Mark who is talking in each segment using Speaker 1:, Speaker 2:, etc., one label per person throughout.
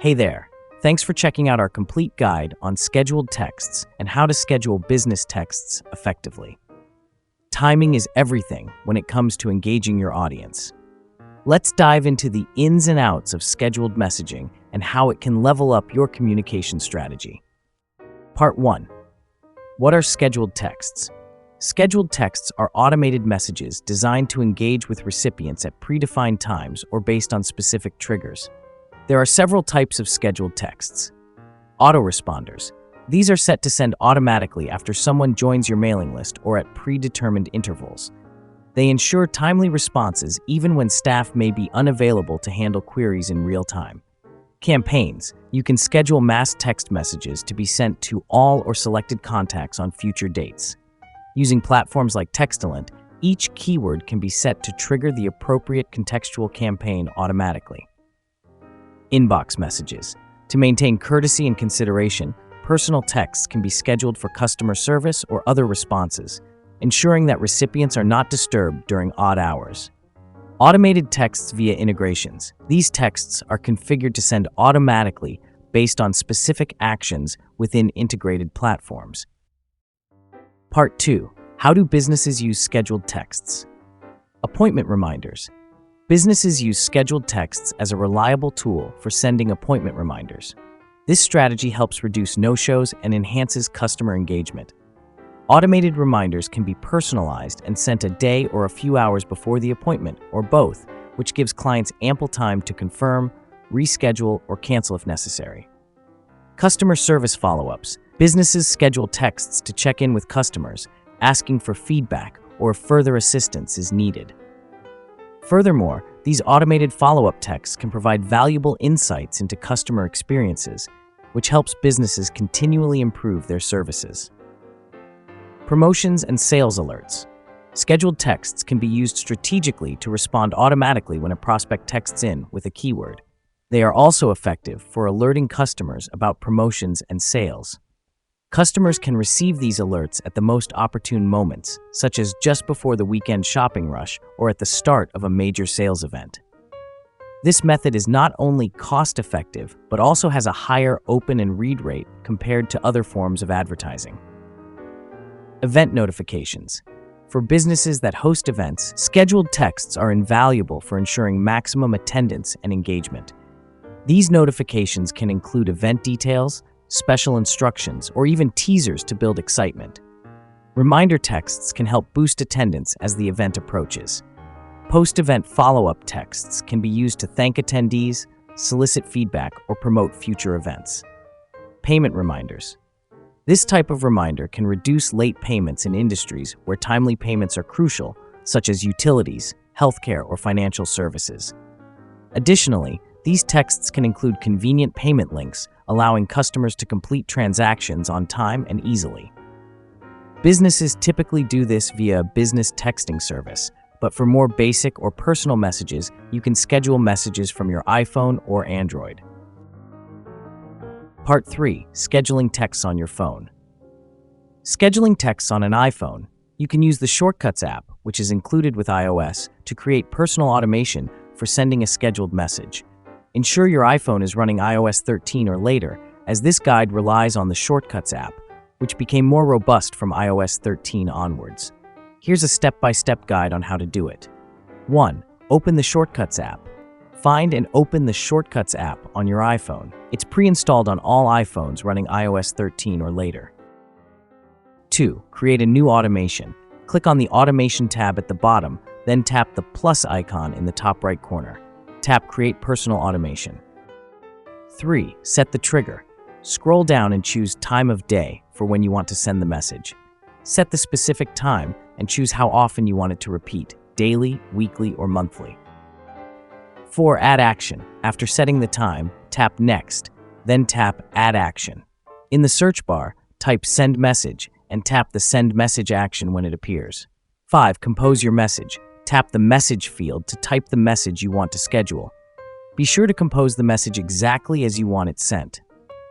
Speaker 1: Hey there. Thanks for checking out our complete guide on scheduled texts and how to schedule business texts effectively. Timing is everything when it comes to engaging your audience. Let's dive into the ins and outs of scheduled messaging and how it can level up your communication strategy. Part 1. What are scheduled texts? Scheduled texts are automated messages designed to engage with recipients at predefined times or based on specific triggers. There are several types of scheduled texts. Autoresponders. These are set to send automatically after someone joins your mailing list or at predetermined intervals. They ensure timely responses even when staff may be unavailable to handle queries in real time. Campaigns. You can schedule mass text messages to be sent to all or selected contacts on future dates. Using platforms like TextAlent, each keyword can be set to trigger the appropriate contextual campaign automatically. Inbox messages. To maintain courtesy and consideration, personal texts can be scheduled for customer service or other responses, ensuring that recipients are not disturbed during odd hours. Automated texts via integrations. These texts are configured to send automatically based on specific actions within integrated platforms. Part 2. How do businesses use scheduled texts? Appointment reminders. Businesses use scheduled texts as a reliable tool for sending appointment reminders. This strategy helps reduce no-shows and enhances customer engagement. Automated reminders can be personalized and sent a day or a few hours before the appointment, or both, which gives clients ample time to confirm, reschedule, or cancel if necessary. Customer service follow-ups. Businesses schedule texts to check in with customers, asking for feedback or if further assistance is needed. Furthermore, these automated follow-up texts can provide valuable insights into customer experiences, which helps businesses continually improve their services. Promotions and sales alerts. Scheduled texts can be used strategically to respond automatically when a prospect texts in with a keyword. They are also effective for alerting customers about promotions and sales. Customers can receive these alerts at the most opportune moments, such as just before the weekend shopping rush or at the start of a major sales event. This method is not only cost-effective, but also has a higher open and read rate compared to other forms of advertising. Event notifications. For businesses that host events, scheduled texts are invaluable for ensuring maximum attendance and engagement. These notifications can include event details, special instructions, or even teasers to build excitement. Reminder texts can help boost attendance as the event approaches. Post-event follow-up texts can be used to thank attendees, solicit feedback, or promote future events. Payment reminders. This type of reminder can reduce late payments in industries where timely payments are crucial, such as utilities, healthcare, or financial services. Additionally, these texts can include convenient payment links, allowing customers to complete transactions on time and easily. Businesses typically do this via a business texting service, but for more basic or personal messages, you can schedule messages from your iPhone or Android. Part 3. Scheduling texts on your phone. Scheduling texts on an iPhone. You can use the Shortcuts app, which is included with iOS, to create personal automation for sending a scheduled message. Ensure your iPhone is running iOS 13 or later, as this guide relies on the Shortcuts app, which became more robust from iOS 13 onwards. Here's a step-by-step guide on how to do it. 1. Open the Shortcuts app. Find and open the Shortcuts app on your iPhone. It's pre-installed on all iPhones running iOS 13 or later. 2. Create a new automation. Click on the Automation tab at the bottom, then tap the plus icon in the top right corner. Tap Create Personal Automation. 3. Set the trigger. Scroll down and choose Time of Day for when you want to send the message. Set the specific time and choose how often you want it to repeat, daily, weekly, or monthly. 4. Add action. After setting the time, tap Next, then tap Add Action. In the search bar, type Send Message and tap the Send Message action when it appears. 5. Compose your message. Tap the Message field to type the message you want to schedule. Be sure to compose the message exactly as you want it sent.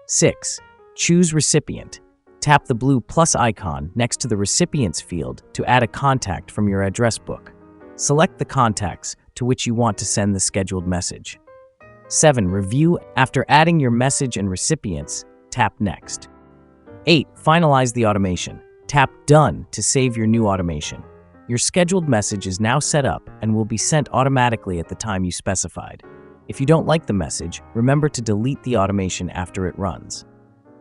Speaker 1: 6. Choose Recipient. Tap the blue plus icon next to the Recipients field to add a contact from your address book. Select the contacts to which you want to send the scheduled message. 7. Review after adding your message and recipients. Tap Next. 8. Finalize the automation. Tap Done to save your new automation. Your scheduled message is now set up and will be sent automatically at the time you specified. If you don't like the message, remember to delete the automation after it runs.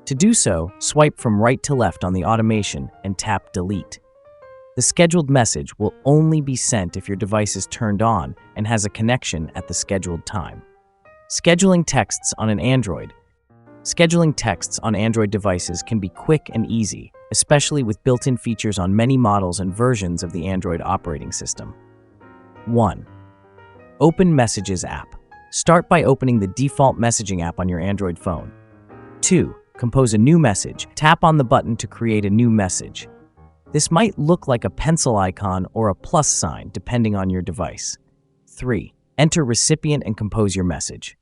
Speaker 1: To do so, swipe from right to left on the automation and tap Delete. The scheduled message will only be sent if your device is turned on and has a connection at the scheduled time. Scheduling texts on an Android. Scheduling texts on Android devices can be quick and easy, especially with built-in features on many models and versions of the Android operating system. 1. Open Messages app. Start by opening the default messaging app on your Android phone. 2. Compose a new message. Tap on the button to create a new message. This might look like a pencil icon or a plus sign, depending on your device. 3. Enter recipient and compose your message.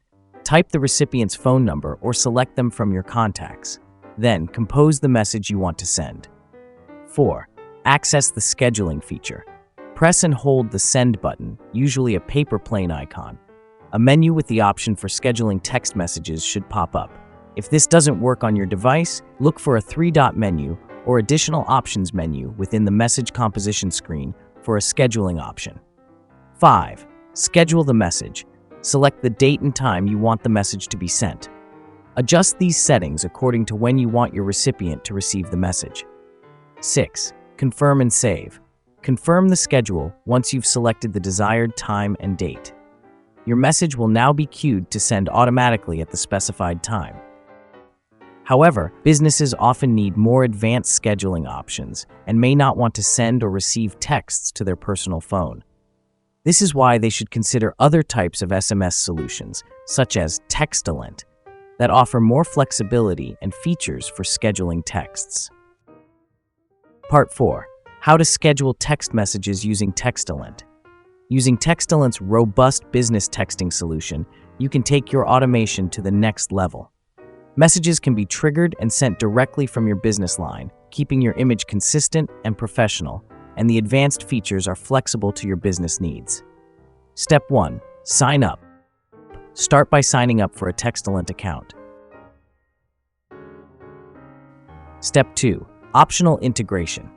Speaker 1: Type the recipient's phone number or select them from your contacts. Then, compose the message you want to send. 4. Access the scheduling feature. Press and hold the Send button, usually a paper plane icon. A menu with the option for scheduling text messages should pop up. If this doesn't work on your device, look for a 3-dot menu or additional options menu within the message composition screen for a scheduling option. 5. Schedule the message. Select the date and time you want the message to be sent. Adjust these settings according to when you want your recipient to receive the message. 6. Confirm and save. Confirm the schedule once you've selected the desired time and date. Your message will now be queued to send automatically at the specified time. However, businesses often need more advanced scheduling options and may not want to send or receive texts to their personal phone. This is why they should consider other types of SMS solutions, such as Textellent, that offer more flexibility and features for scheduling texts. Part 4. How to schedule text messages using Textellent. Using Textellent's robust business texting solution, you can take your automation to the next level. Messages can be triggered and sent directly from your business line, keeping your image consistent and professional, and the advanced features are flexible to your business needs. Step 1. Sign up. Start by signing up for a Textellent account. Step 2. Optional integration.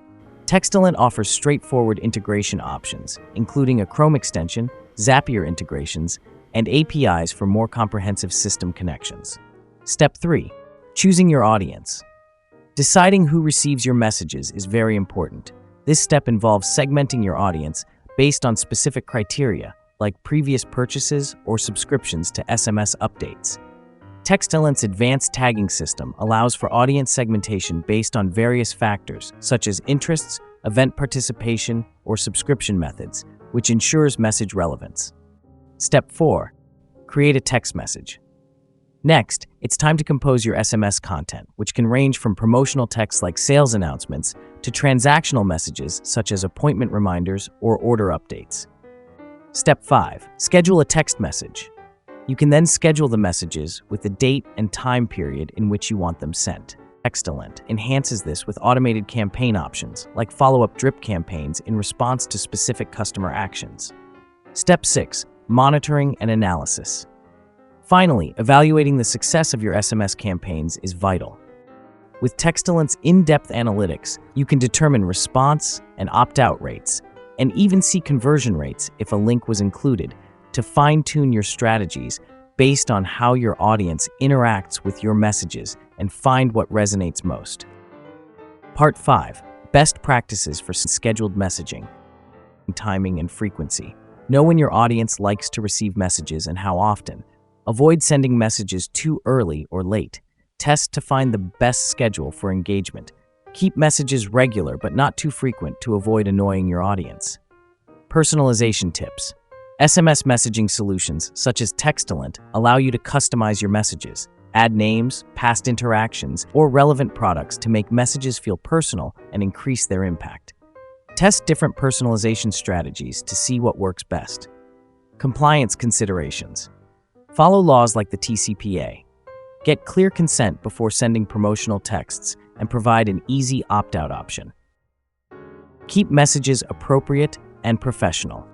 Speaker 1: Textellent offers straightforward integration options, including a Chrome extension, Zapier integrations, and APIs for more comprehensive system connections. Step 3. Choosing your audience. Deciding who receives your messages is very important. This step involves segmenting your audience based on specific criteria, like previous purchases or subscriptions to SMS updates. Textellent's advanced tagging system allows for audience segmentation based on various factors, such as interests, event participation, or subscription methods, which ensures message relevance. Step 4. Create a text message. Next, it's time to compose your SMS content, which can range from promotional texts like sales announcements to transactional messages such as appointment reminders or order updates. Step 5. Schedule a text message. You can then schedule the messages with the date and time period in which you want them sent. Textellent enhances this with automated campaign options, like follow-up drip campaigns in response to specific customer actions. Step 6. Monitoring and analysis. Finally, evaluating the success of your SMS campaigns is vital. With Textellent's in-depth analytics, you can determine response and opt-out rates, and even see conversion rates if a link was included, to fine-tune your strategies based on how your audience interacts with your messages and find what resonates most. Part 5. Best practices for scheduled messaging. Timing and frequency. Know when your audience likes to receive messages and how often. Avoid sending messages too early or late. Test to find the best schedule for engagement. Keep messages regular but not too frequent to avoid annoying your audience. Personalization tips. SMS messaging solutions, such as Textellent, allow you to customize your messages, add names, past interactions, or relevant products to make messages feel personal and increase their impact. Test different personalization strategies to see what works best. Compliance considerations. Follow laws like the TCPA. Get clear consent before sending promotional texts and provide an easy opt-out option. Keep messages appropriate and professional.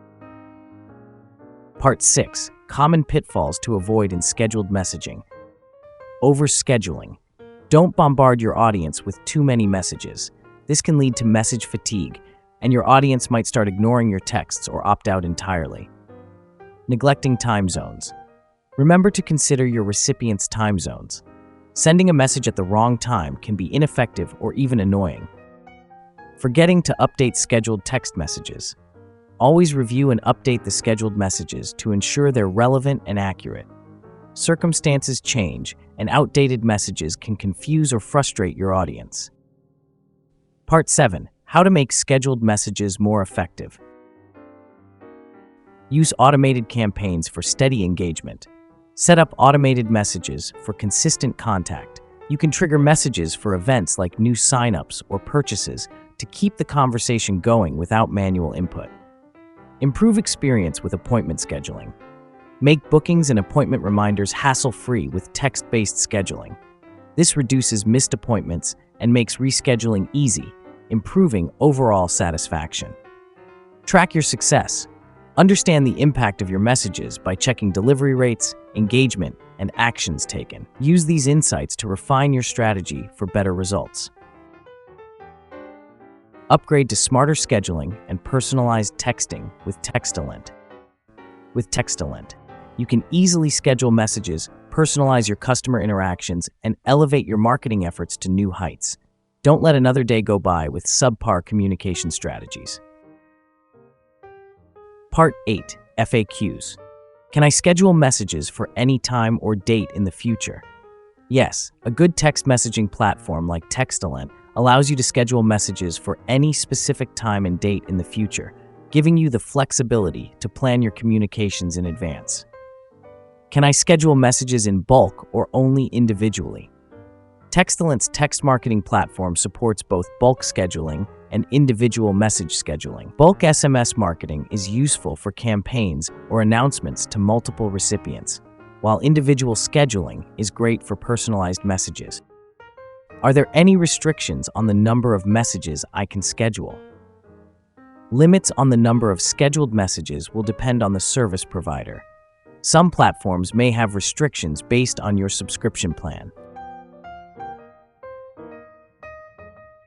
Speaker 1: Part 6. Common pitfalls to avoid in scheduled messaging. Overscheduling. Don't bombard your audience with too many messages. This can lead to message fatigue, and your audience might start ignoring your texts or opt out entirely. Neglecting time zones. Remember to consider your recipient's time zones. Sending a message at the wrong time can be ineffective or even annoying. Forgetting to update scheduled text messages. Always review and update the scheduled messages to ensure they're relevant and accurate. Circumstances change, and outdated messages can confuse or frustrate your audience. Part 7. How to make scheduled messages more effective. Use automated campaigns for steady engagement. Set up automated messages for consistent contact. You can trigger messages for events like new signups or purchases to keep the conversation going without manual input. Improve experience with appointment scheduling. Make bookings and appointment reminders hassle-free with text-based scheduling. This reduces missed appointments and makes rescheduling easy, improving overall satisfaction. Track your success. Understand the impact of your messages by checking delivery rates, engagement, and actions taken. Use these insights to refine your strategy for better results. Upgrade to smarter scheduling and personalized texting with TextAlent. With TextAlent, you can easily schedule messages, personalize your customer interactions, and elevate your marketing efforts to new heights. Don't let another day go by with subpar communication strategies. Part 8. FAQs. Can I schedule messages for any time or date in the future? Yes, a good text messaging platform like TextAlent allows you to schedule messages for any specific time and date in the future, giving you the flexibility to plan your communications in advance. Can I schedule messages in bulk or only individually? TextAlent's text marketing platform supports both bulk scheduling and individual message scheduling. Bulk SMS marketing is useful for campaigns or announcements to multiple recipients, while individual scheduling is great for personalized messages. Are there any restrictions on the number of messages I can schedule? Limits on the number of scheduled messages will depend on the service provider. Some platforms may have restrictions based on your subscription plan.